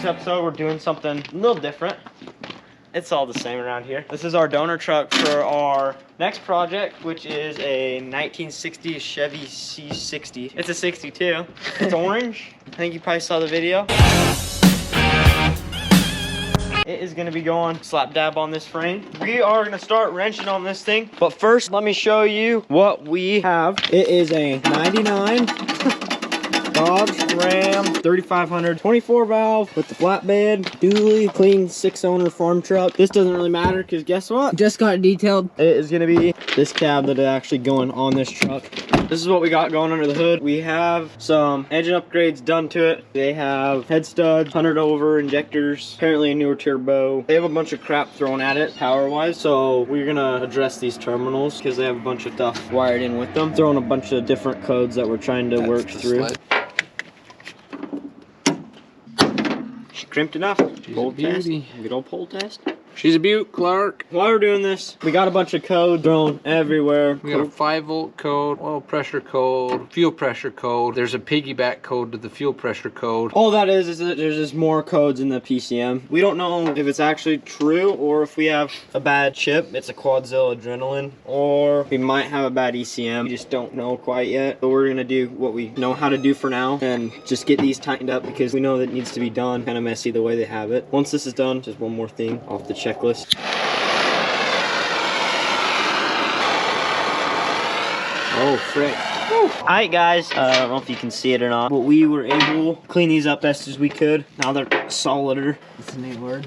episode, we're doing something a little different. It's all the same around here. This is our donor truck for our next project, which is a 1960 Chevy C60. It's a 62. It's orange. I think you probably saw the video. It is gonna be going slap dab on this frame. We are gonna start wrenching on this thing. But first, let me show you what we have. It is a 99 Dodge Ram 3500 24 valve with the flatbed, dually, clean 6-owner farm truck. This doesn't really matter because guess what? Just got it detailed. It is gonna be this cab that is actually going on this truck. This is what we got going under the hood. We have some engine upgrades done to it. They have head studs, 100 over injectors, apparently a newer turbo. They have a bunch of crap thrown at it power-wise, so we're gonna address these terminals because they have a bunch of stuff wired in with them. Throwing a bunch of different codes that we're trying to work through. Crimped enough. Pole test. Good old pole test. She's a beaut, Clark. While we're doing this, we got a bunch of code thrown everywhere. We got a 5-volt code, oil pressure code, fuel pressure code. There's a piggyback code to the fuel pressure code. All that is that there's just more codes in the PCM. We don't know if it's actually true or if we have a bad chip. It's a Quadzilla adrenaline, or we might have a bad ECM. We just don't know quite yet. But we're gonna do what we know how to do for now and just get these tightened up because we know that it needs to be done. Kind of messy the way they have it. Once this is done, just one more thing off the checklist. Oh, frick. Alright guys, I don't know if you can see it or not, but we were able to clean these up best as we could. Now they're solider. That's a neat word.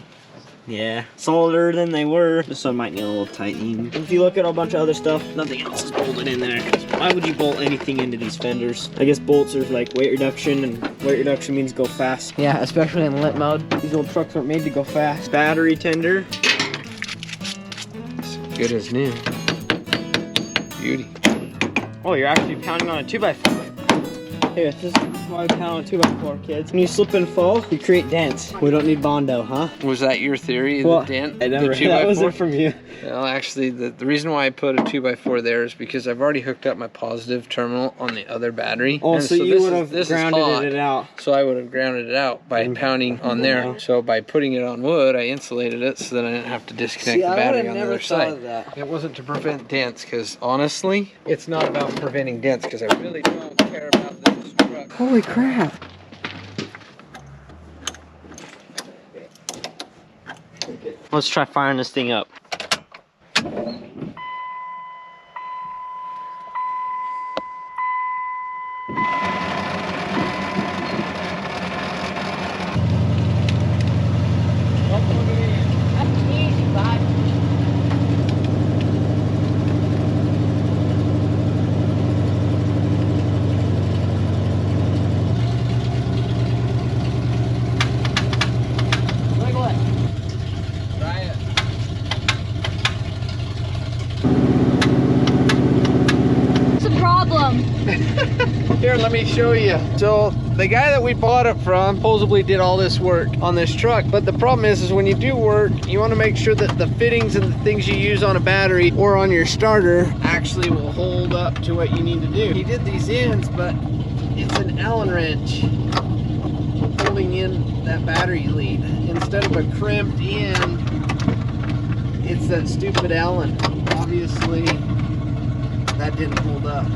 Yeah, solider than they were. This one might need a little tightening. If you look at a bunch of other stuff, nothing else is bolted in there. Why would you bolt anything into these fenders? I guess bolts are like weight reduction, and weight reduction means go fast. Yeah, especially in lit mode. These old trucks aren't made to go fast. Battery tender. Good as new. Beauty. Oh, you're actually pounding on a 2x4. Here, this is why we pound on a 2x4, kids. When you slip and fall, you create dents. We don't need Bondo, huh? Was that your theory, Well, the dent? I never, the 2x4? that wasn't from you. Well, actually, the reason why I put a 2x4 there is because I've already hooked up my positive terminal on the other battery. Oh, and so you would have this grounded it out. So I would have grounded it out by pounding on there. So by putting it on wood, I insulated it so that I didn't have to disconnect the battery on the other side. It wasn't to prevent dents, because honestly, it's not about preventing dents, because I really don't care about this truck. Holy crap. Let's try firing this thing up. Here, let me show you. So the guy that we bought it from supposedly did all this work on this truck, but the problem is when you do work, you want to make sure that the fittings and the things you use on a battery or on your starter actually will hold up to what you need to do. He did these ends, but it's an Allen wrench holding in that battery lead instead of a crimped end. It's that stupid Allen. Obviously that didn't hold up.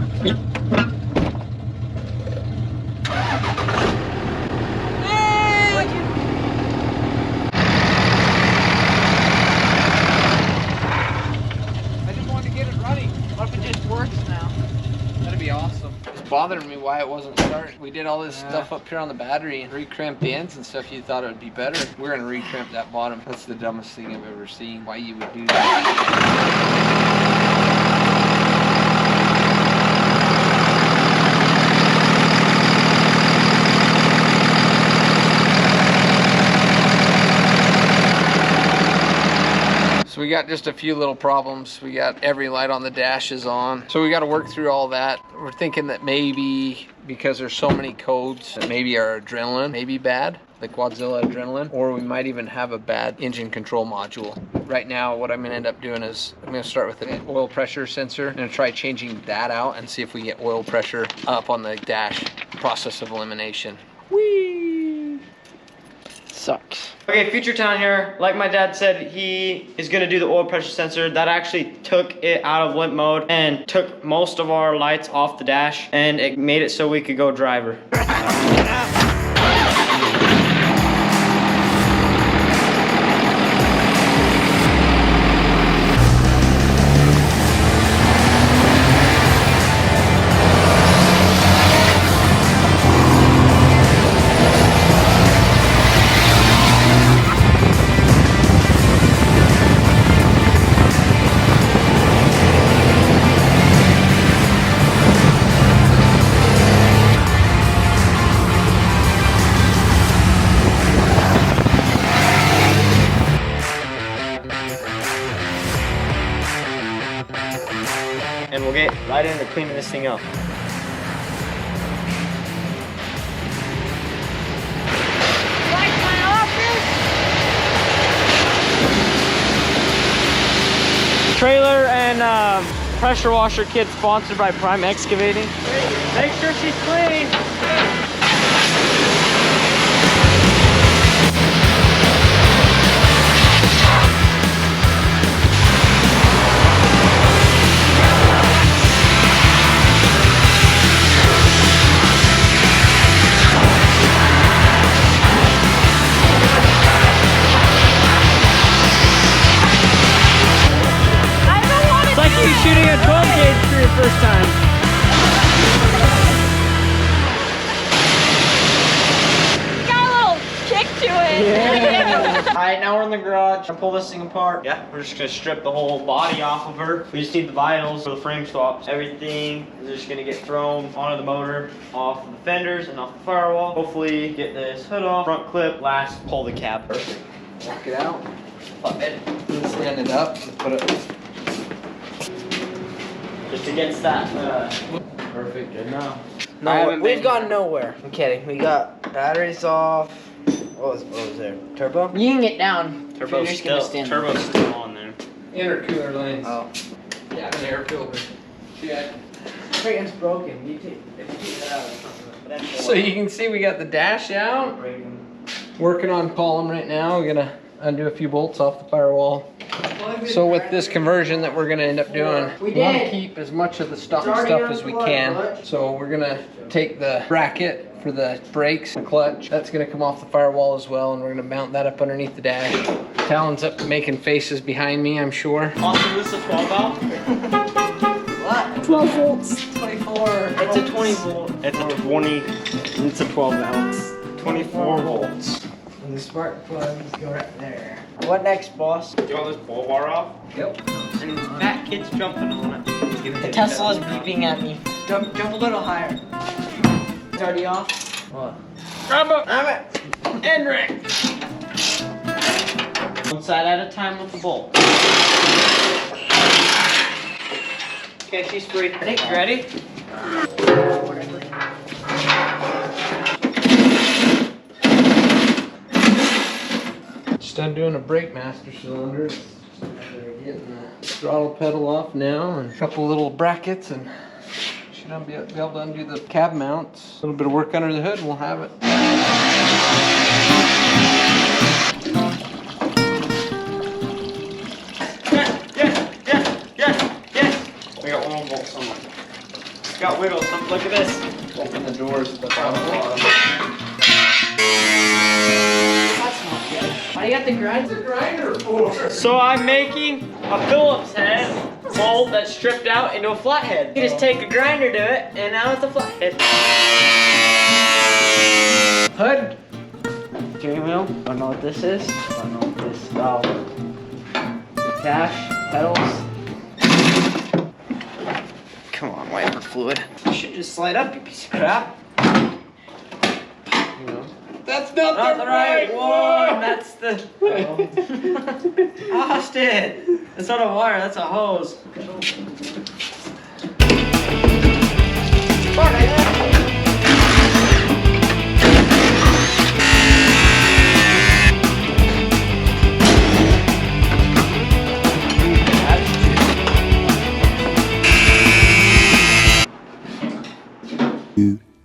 Bothering me why it wasn't starting. We did all this stuff up here on the battery and re-cramped the ends and stuff. You thought it would be better. We're gonna re-cramp that bottom. That's the dumbest thing I've ever seen. Why you would do that? So we got just a few little problems. We got every light on the dash is on. So we got to work through all that. We're thinking that maybe because there's so many codes, that maybe our adrenaline may be bad, the Quadzilla adrenaline, or we might even have a bad engine control module. Right now, what I'm gonna end up doing is I'm gonna start with an oil pressure sensor. I'm gonna try changing that out and see if we get oil pressure up on the dash. Process of elimination. Whee! sucks. Okay, Future Town here. Like my dad said, he is gonna do the oil pressure sensor. That actually took it out of limp mode and took most of our lights off the dash, and it made it so we could go driver. And we'll get right into cleaning this thing up. Like my office? Trailer and pressure washer kit sponsored by Prime Excavating. Make sure she's clean. It's like you shooting a 12 gauge for your first time. Got a little kick to it. Alright, now we're in the garage. I'll pull this thing apart. Yeah, we're just gonna strip the whole body off of her. We just need the vitals for the frame swaps. Everything is just gonna get thrown onto the motor, off the fenders and off the firewall. Hopefully get this hood off, front clip, last pull the cab. Perfect. Walk it out. Flip it. Stand it up and put it. Just against that. Perfect, good now. No, we've gone nowhere. I'm kidding. We got batteries off. What was there? Turbo? You can get down. Turbo's You're just gonna stand still on there. Intercooler lanes. Oh. Yeah, an air filter. Yeah. It's broken. If you take that out, So you can see we got the dash out. Working on column right now. We're gonna undo a few bolts off the firewall. So with this conversion that we're gonna end up doing, we want to keep as much of the stuff as we can. So we're gonna take the bracket for the brakes and clutch. That's gonna come off the firewall as well, and we're gonna mount that up underneath the dash. Talon's up making faces behind me, I'm sure. Austin, this is a 12 valve? What? 12 volts. 24. It's a 20 volt. It's a 20. It's a 12 valve. 24 volts. And the spark plugs go right there. What next, boss? Do you want this bull bar off? Yep. And fat kids jumping on it. The Tesla's beeping at me. Jump a little higher. It's already off. What? Grab it. And ring. One side at a time with the bolt. Okay, she's free. Ready? Just undoing a brake master cylinder. Getting the throttle pedal off now, and a couple little brackets, and should be able to undo the cab mounts. A little bit of work under the hood, and we'll have it. Yes. We got one more bolt somewhere. It's got wiggles. Look at this. Open the doors at the bottom. Why you got the grinder for? So I'm making a Phillips head bolt that's stripped out into a flathead. You just take a grinder to it, and now it's a flathead. Hood. Steering wheel. Don't know what this is. Don't know what this. Oh. Dash. Pedals. Come on, wiper fluid. You should just slide up, you piece of crap. That's not the right one. That's the. Austin. That's not a wire. That's a hose.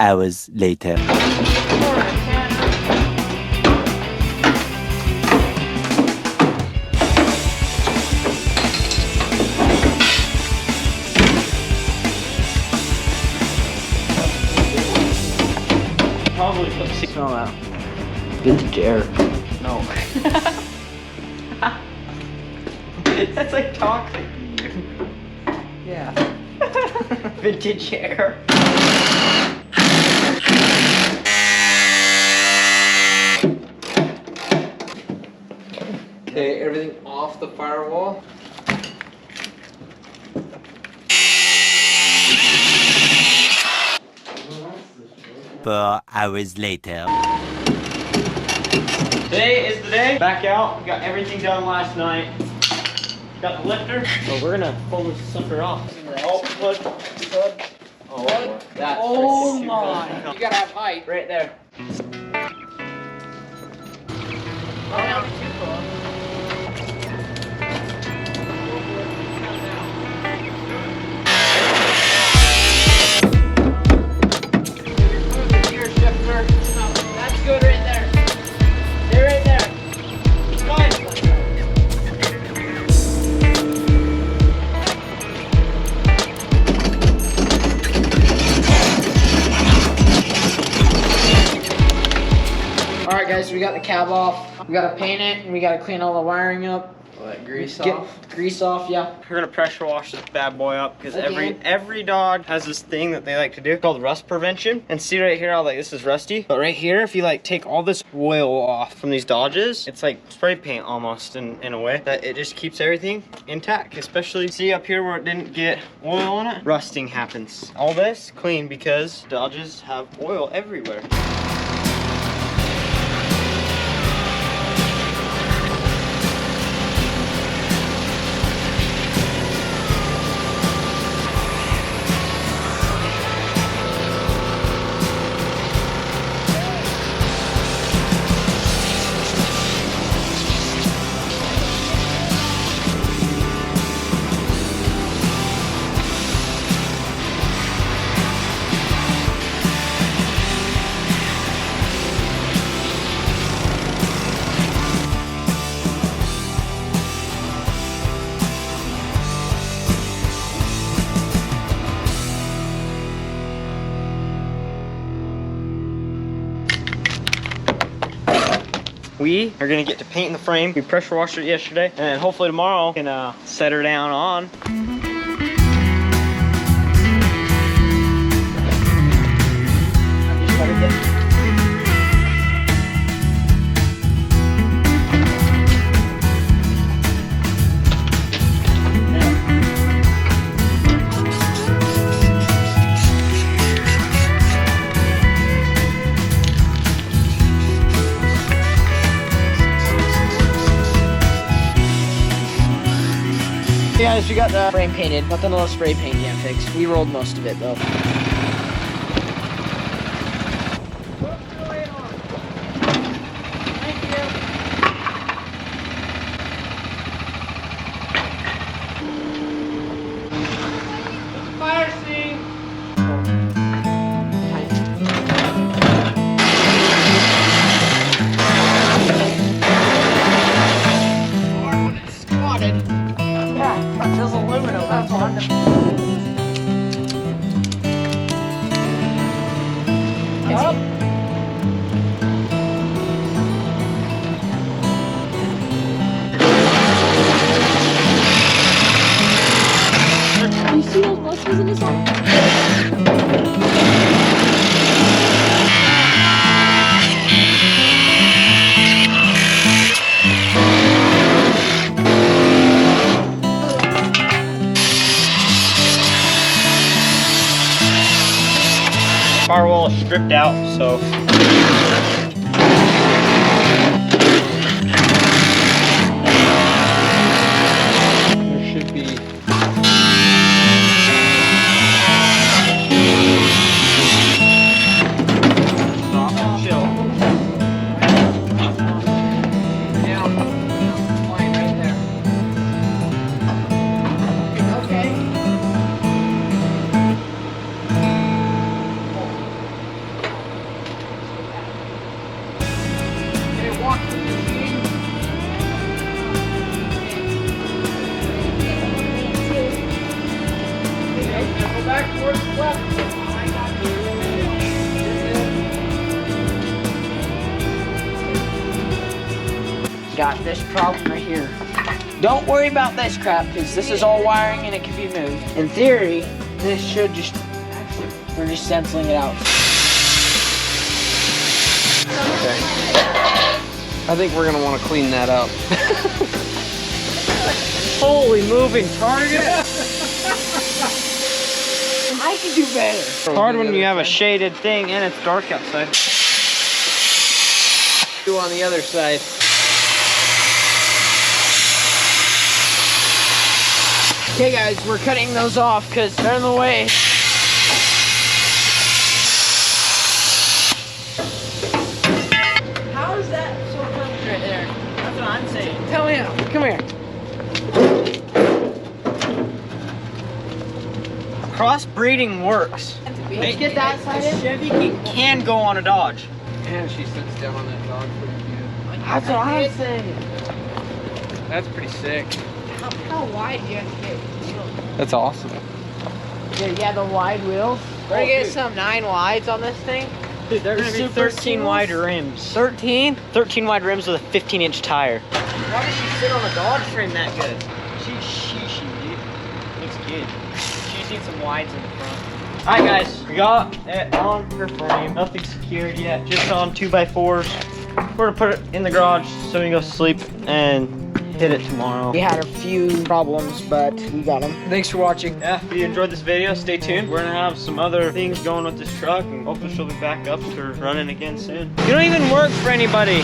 Hours later. Vintage air. No. That's like toxic. Yeah. Vintage air. Okay, everything off the firewall. Four hours later. Today is the day. Back out. We got everything done last night. Got the lifter. So we're gonna pull this sucker off. Oh, look. Oh, boy. That's Oh freaking my. cool. You gotta have height. Right there. That's good right there. They're right there. Alright guys, we got the cab off. We gotta paint it and we gotta clean all the wiring up. Let grease Get off. grease off, yeah. We're gonna pressure wash this bad boy up because Again. every dog has this thing that they like to do called rust prevention. And see right here how like this is rusty, but right here if you like take all this oil off from these Dodges, it's like spray paint almost in a way that it just keeps everything intact. Especially see up here where it didn't get oil on it, rusting happens. All this clean because Dodges have oil everywhere. We are gonna get to painting the frame. We pressure washed it yesterday, and hopefully tomorrow we can set her down on. Hey guys, we got the frame painted. Nothing else spray paint yet fixed. We rolled most of it though. Fire scene. Squatted. Yeah, feels aluminum. That's wonderful. You see those blisters in his arm? Firewall is stripped out, so There should be. chill. Down. Line right there. Okay. got this problem right here. Don't worry about this crap, because this is all wiring and it can be moved. In theory, this should just, actually, we're just stenciling it out. Okay. I think we're gonna want to clean that up. Holy moving target! I can do better. It's hard when you have a shaded thing and it's dark outside. Do on the other side. Okay guys, we're cutting those off because they're in the way. How is that so perfect right there? That's what I'm saying. Tell me how. Come here. Crossbreeding works. Let's get that side in. Chevy can go on a Dodge. And she sits down on that dog pretty good. That's what I'm saying. That's pretty sick. How wide do you have to get? That's awesome. Yeah, the wide wheels. We're gonna get some 9 wides on this thing. Dude, they're gonna be Super 13 seals? wide rims. 13? 13 wide rims with a 15-inch tire. Why does she sit on a Dodge frame that good? She, dude. Looks good. She just needs some wides in the front. Alright guys, we got it on her frame. Nothing secured yet, just on 2x4s. We're gonna put it in the garage so we can go sleep and hit it tomorrow. We had a few problems, but we got them. Thanks for watching. Yeah, if you enjoyed this video, stay tuned. We're gonna have some other things going with this truck and hopefully she'll be back up to running again soon. You don't even work for anybody.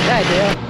Yeah, I do.